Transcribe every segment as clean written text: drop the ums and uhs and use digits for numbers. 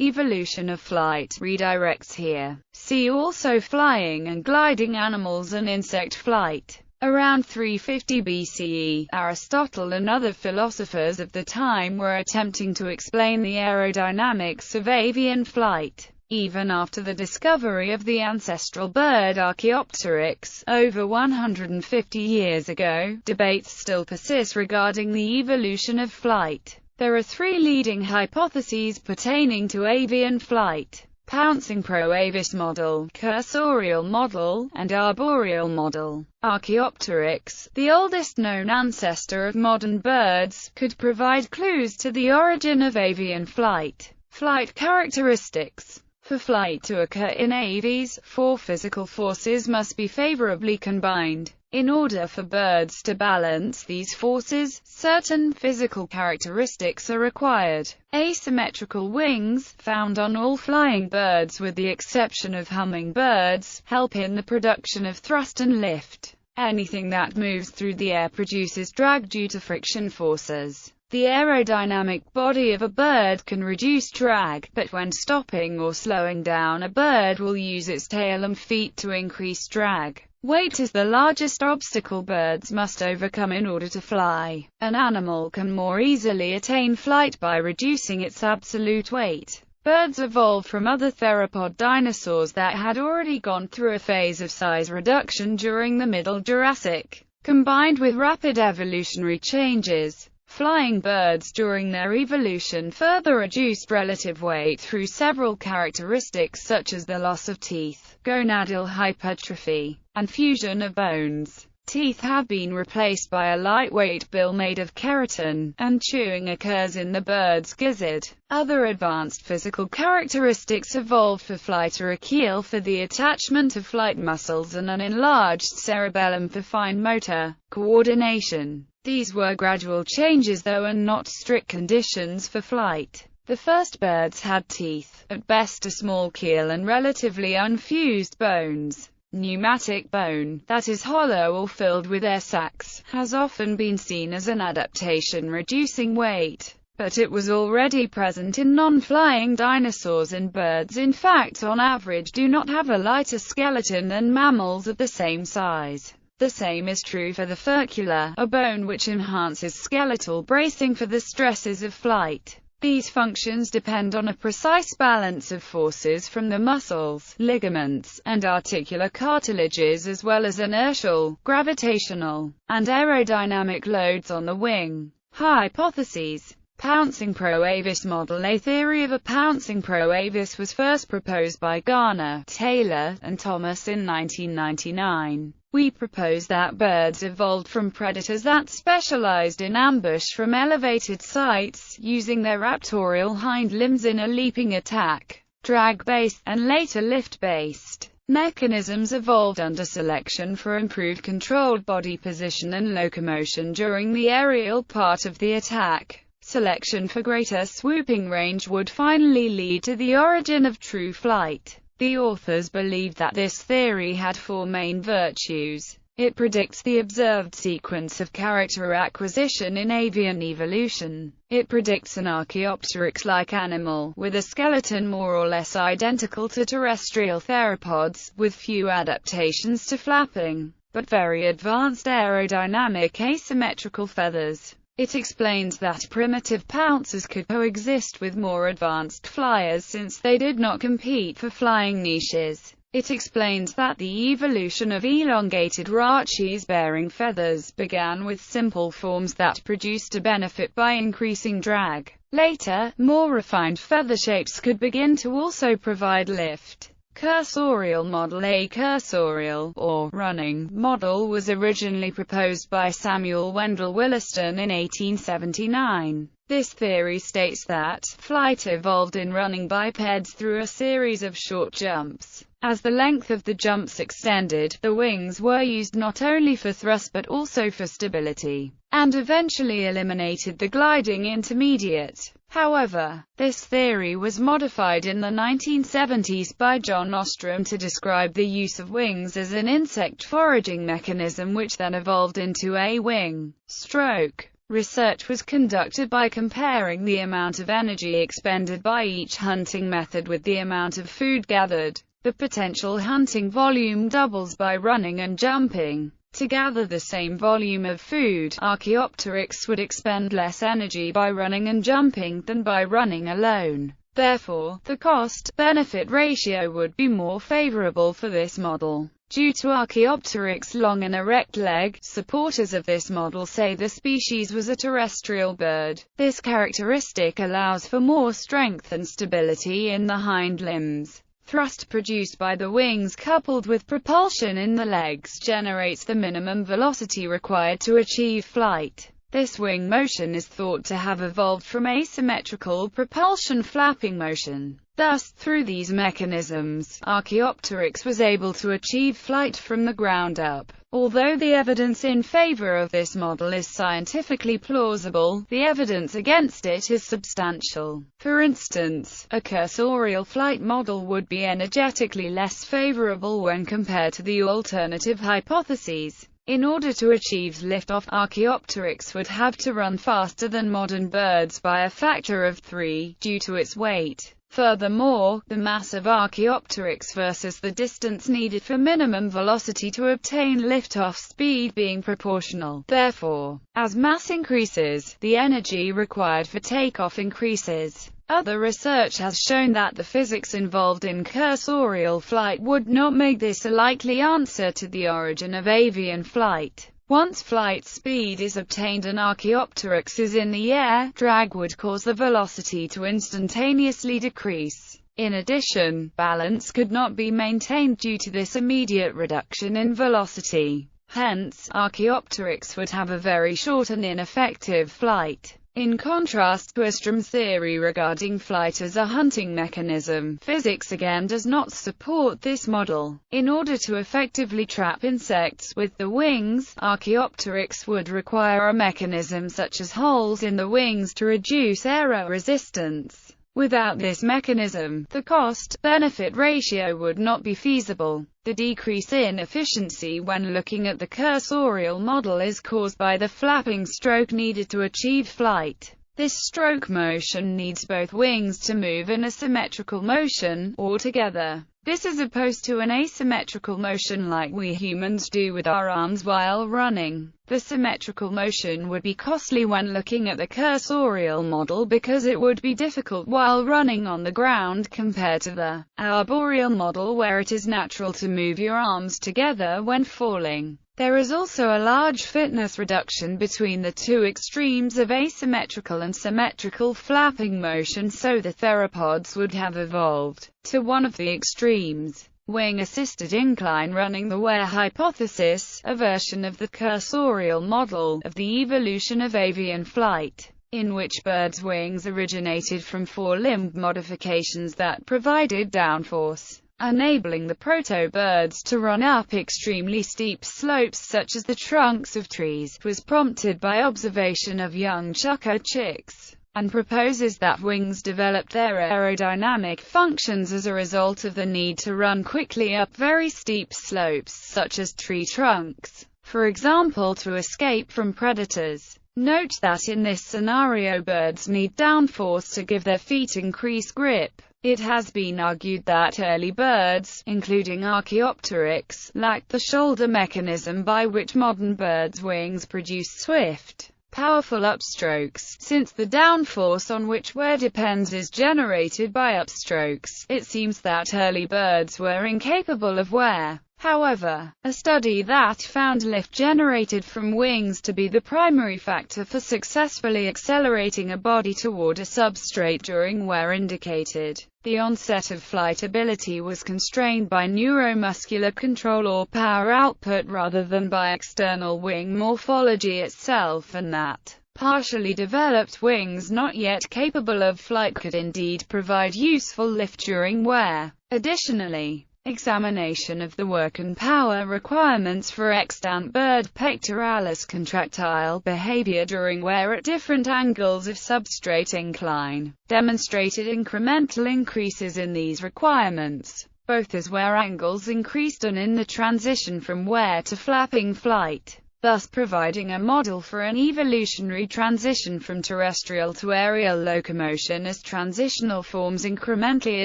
Evolution of flight redirects here. See also flying and gliding animals and insect flight. Around 350 BCE, Aristotle and other philosophers of the time were attempting to explain the aerodynamics of avian flight. Even after the discovery of the ancestral bird Archaeopteryx, over 150 years ago, debates still persist regarding the evolution of flight. There are three leading hypotheses pertaining to avian flight: pouncing pro-avis model, cursorial model, and arboreal model. Archaeopteryx, the oldest known ancestor of modern birds, could provide clues to the origin of avian flight. Flight characteristics. For flight to occur in aves, four physical forces must be favorably combined. In order for birds to balance these forces, certain physical characteristics are required. Asymmetrical wings, found on all flying birds with the exception of hummingbirds, help in the production of thrust and lift. Anything that moves through the air produces drag due to friction forces. The aerodynamic body of a bird can reduce drag, but when stopping or slowing down, a bird will use its tail and feet to increase drag. Weight is the largest obstacle birds must overcome in order to fly. An animal can more easily attain flight by reducing its absolute weight. Birds evolved from other theropod dinosaurs that had already gone through a phase of size reduction during the Middle Jurassic, combined with rapid evolutionary changes. Flying birds during their evolution further reduced relative weight through several characteristics such as the loss of teeth, gonadal hypertrophy, and fusion of bones. Teeth have been replaced by a lightweight bill made of keratin, and chewing occurs in the bird's gizzard. Other advanced physical characteristics evolved for flight are a keel for the attachment of flight muscles and an enlarged cerebellum for fine motor coordination. These were gradual changes though and not strict conditions for flight. The first birds had teeth, at best a small keel and relatively unfused bones. Pneumatic bone, that is hollow or filled with air sacs, has often been seen as an adaptation reducing weight, but it was already present in non-flying dinosaurs, and birds in fact on average do not have a lighter skeleton than mammals of the same size. The same is true for the furcula, a bone which enhances skeletal bracing for the stresses of flight. These functions depend on a precise balance of forces from the muscles, ligaments, and articular cartilages as well as inertial, gravitational, and aerodynamic loads on the wing. Hypotheses. Pouncing pro-avis model. A theory of a pouncing pro-avis was first proposed by Garner, Taylor, and Thomas in 1999. We propose that birds evolved from predators that specialized in ambush from elevated sites, using their raptorial hind limbs in a leaping attack, drag-based, and later lift-based mechanisms evolved under selection for improved controlled body position and locomotion during the aerial part of the attack. Selection for greater swooping range would finally lead to the origin of true flight. The authors believed that this theory had four main virtues. It predicts the observed sequence of character acquisition in avian evolution. It predicts an Archaeopteryx-like animal, with a skeleton more or less identical to terrestrial theropods, with few adaptations to flapping, but very advanced aerodynamic asymmetrical feathers. It explains that primitive pouncers could coexist with more advanced flyers since they did not compete for flying niches. It explains that the evolution of elongated rachis bearing feathers began with simple forms that produced a benefit by increasing drag. Later, more refined feather shapes could begin to also provide lift. Cursorial model. A cursorial, or running, model was originally proposed by Samuel Wendell Williston in 1879. This theory states that flight evolved in running bipeds through a series of short jumps. As the length of the jumps extended, the wings were used not only for thrust but also for stability, and eventually eliminated the gliding intermediate. However, this theory was modified in the 1970s by John Ostrom to describe the use of wings as an insect foraging mechanism, which then evolved into a wing stroke Research was conducted by comparing the amount of energy expended by each hunting method with the amount of food gathered. The potential hunting volume doubles by running and jumping. To gather the same volume of food, Archaeopteryx would expend less energy by running and jumping than by running alone. Therefore, the cost-benefit ratio would be more favorable for this model. Due to Archaeopteryx's long and erect leg, supporters of this model say the species was a terrestrial bird. This characteristic allows for more strength and stability in the hind limbs. Thrust produced by the wings coupled with propulsion in the legs generates the minimum velocity required to achieve flight. This wing motion is thought to have evolved from asymmetrical propulsion flapping motion. Thus, through these mechanisms, Archaeopteryx was able to achieve flight from the ground up. Although the evidence in favor of this model is scientifically plausible, the evidence against it is substantial. For instance, a cursorial flight model would be energetically less favorable when compared to the alternative hypotheses. In order to achieve liftoff, Archaeopteryx would have to run faster than modern birds by a factor of 3, due to its weight. Furthermore, the mass of Archaeopteryx versus the distance needed for minimum velocity to obtain liftoff speed being proportional. Therefore, as mass increases, the energy required for takeoff increases. Other research has shown that the physics involved in cursorial flight would not make this a likely answer to the origin of avian flight. Once flight speed is obtained and Archaeopteryx is in the air, drag would cause the velocity to instantaneously decrease. In addition, balance could not be maintained due to this immediate reduction in velocity. Hence, Archaeopteryx would have a very short and ineffective flight. In contrast to Ostrom's theory regarding flight as a hunting mechanism, physics again does not support this model. In order to effectively trap insects with the wings, Archaeopteryx would require a mechanism such as holes in the wings to reduce error resistance. Without this mechanism, the cost-benefit ratio would not be feasible. The decrease in efficiency when looking at the cursorial model is caused by the flapping stroke needed to achieve flight. This stroke motion needs both wings to move in a symmetrical motion, or together. This is opposed to an asymmetrical motion like we humans do with our arms while running. The symmetrical motion would be costly when looking at the cursorial model because it would be difficult while running on the ground compared to the arboreal model where it is natural to move your arms together when falling. There is also a large fitness reduction between the two extremes of asymmetrical and symmetrical flapping motion, so the theropods would have evolved to one of the extremes. Wing-assisted incline running. The Ware hypothesis, a version of the cursorial model of the evolution of avian flight, in which birds' wings originated from four-limbed modifications that provided downforce, enabling the proto-birds to run up extremely steep slopes such as the trunks of trees, was prompted by observation of young chukar chicks, and proposes that wings developed their aerodynamic functions as a result of the need to run quickly up very steep slopes such as tree trunks, for example to escape from predators. Note that in this scenario birds need downforce to give their feet increased grip. It has been argued that early birds, including Archaeopteryx, lacked the shoulder mechanism by which modern birds' wings produce swift, powerful upstrokes. Since the downforce on which wear depends is generated by upstrokes, it seems that early birds were incapable of wear. However, a study that found lift generated from wings to be the primary factor for successfully accelerating a body toward a substrate during wear indicated the onset of flight ability was constrained by neuromuscular control or power output rather than by external wing morphology itself, and that partially developed wings not yet capable of flight could indeed provide useful lift during wear. Additionally, examination of the work and power requirements for extant bird pectoralis contractile behavior during wear at different angles of substrate incline demonstrated incremental increases in these requirements, both as wear angles increased and in the transition from wear to flapping flight. thus providing a model for an evolutionary transition from terrestrial to aerial locomotion as transitional forms incrementally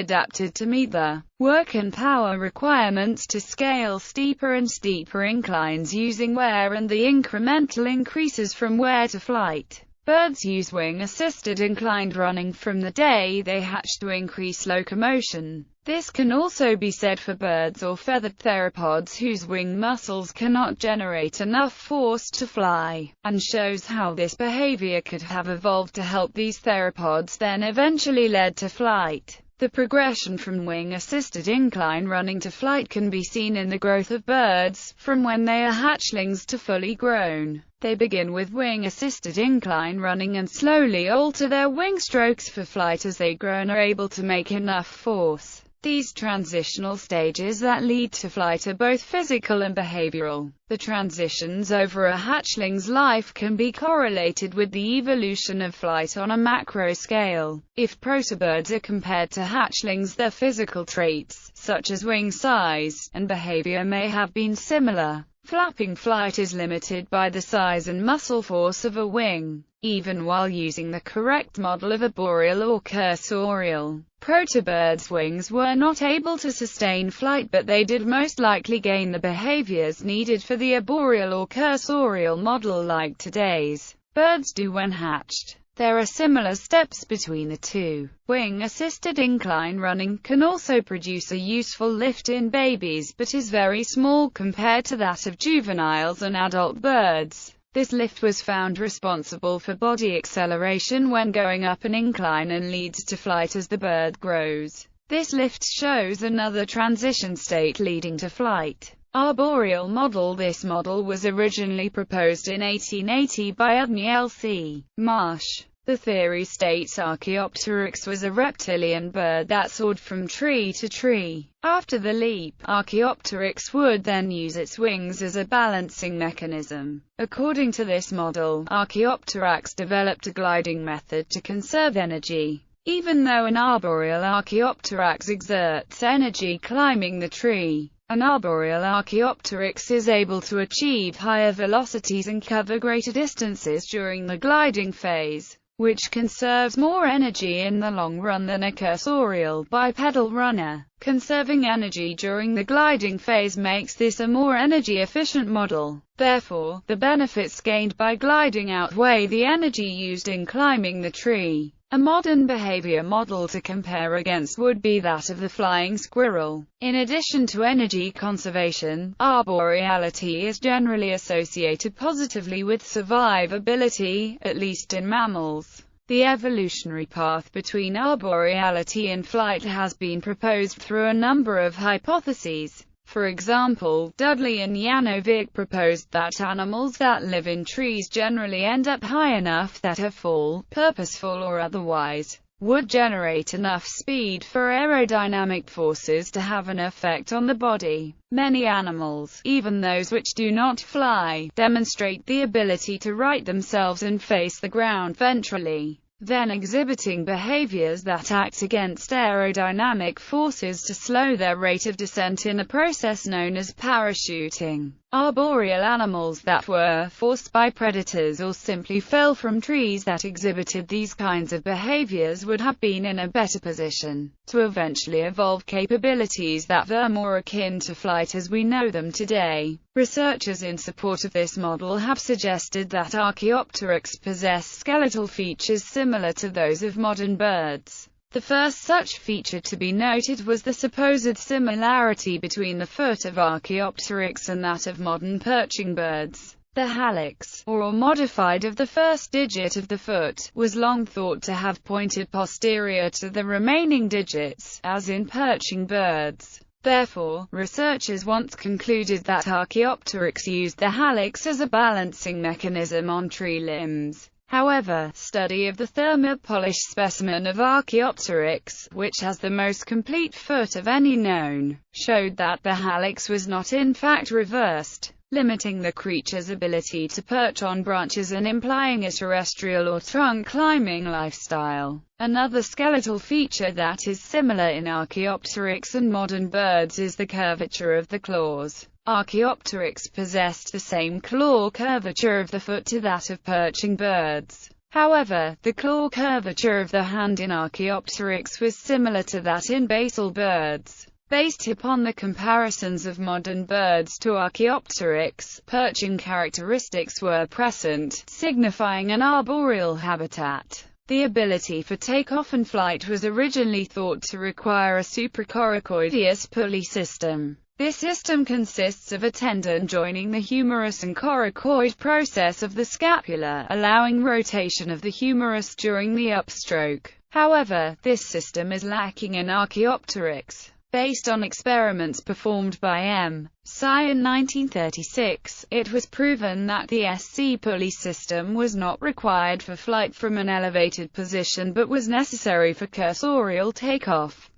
adapted to meet the work and power requirements to scale steeper and steeper inclines using wear and the incremental increases from wear to flight. Birds use wing-assisted inclined running from the day they hatch to increase locomotion. This can also be said for birds or feathered theropods whose wing muscles cannot generate enough force to fly, and shows how this behavior could have evolved to help these theropods, then eventually led to flight. The progression from wing-assisted incline running to flight can be seen in the growth of birds, from when they are hatchlings to fully grown. They begin with wing-assisted incline running and slowly alter their wing strokes for flight as they grow and are able to make enough force. These transitional stages that lead to flight are both physical and behavioral. The transitions over a hatchling's life can be correlated with the evolution of flight on a macro scale. If protobirds are compared to hatchlings, their physical traits, such as wing size and behavior, may have been similar. Flapping flight is limited by the size and muscle force of a wing, even while using the correct model of arboreal or cursorial. Protobirds' wings were not able to sustain flight, but they did most likely gain the behaviors needed for the arboreal or cursorial model like today's birds do when hatched. There are similar steps between the two. Wing-assisted incline running can also produce a useful lift in babies, but is very small compared to that of juveniles and adult birds. This lift was found responsible for body acceleration when going up an incline and leads to flight as the bird grows. This lift shows another transition state leading to flight. Arboreal model. This model was originally proposed in 1880 by Admiral C. Marsh. The theory states Archaeopteryx was a reptilian bird that soared from tree to tree. After the leap, Archaeopteryx would then use its wings as a balancing mechanism. According to this model, Archaeopteryx developed a gliding method to conserve energy. Even though an arboreal Archaeopteryx exerts energy climbing the tree, an arboreal Archaeopteryx is able to achieve higher velocities and cover greater distances during the gliding phase, which conserves more energy in the long run than a cursorial bipedal runner. Conserving energy during the gliding phase makes this a more energy-efficient model. Therefore, the benefits gained by gliding outweigh the energy used in climbing the tree. A modern behavior model to compare against would be that of the flying squirrel. In addition to energy conservation, arboreality is generally associated positively with survivability, at least in mammals. The evolutionary path between arboreality and flight has been proposed through a number of hypotheses. For example, Dudley and Janovic proposed that animals that live in trees generally end up high enough that a fall, purposeful or otherwise, would generate enough speed for aerodynamic forces to have an effect on the body. Many animals, even those which do not fly, demonstrate the ability to right themselves and face the ground ventrally, then exhibiting behaviors that act against aerodynamic forces to slow their rate of descent in a process known as parachuting. Arboreal animals that were forced by predators or simply fell from trees that exhibited these kinds of behaviors would have been in a better position to eventually evolve capabilities that were more akin to flight as we know them today. Researchers in support of this model have suggested that Archaeopteryx possess skeletal features similar to those of modern birds. The first such feature to be noted was the supposed similarity between the foot of Archaeopteryx and that of modern perching birds. The hallux, or modified of the first digit of the foot, was long thought to have pointed posterior to the remaining digits, as in perching birds. Therefore, researchers once concluded that Archaeopteryx used the hallux as a balancing mechanism on tree limbs. However, study of the thermopolished specimen of Archaeopteryx, which has the most complete foot of any known, showed that the hallux was not in fact reversed, limiting the creature's ability to perch on branches and implying a terrestrial or trunk-climbing lifestyle. Another skeletal feature that is similar in Archaeopteryx and modern birds is the curvature of the claws. Archaeopteryx possessed the same claw curvature of the foot to that of perching birds. However, the claw curvature of the hand in Archaeopteryx was similar to that in basal birds. Based upon the comparisons of modern birds to Archaeopteryx, perching characteristics were present, signifying an arboreal habitat. The ability for takeoff and flight was originally thought to require a supracoracoideus pulley system. This system consists of a tendon joining the humerus and coracoid process of the scapula, allowing rotation of the humerus during the upstroke. However, this system is lacking in Archaeopteryx. Based on experiments performed by M. Sy in 1936, it was proven that the SC pulley system was not required for flight from an elevated position but was necessary for cursorial takeoff.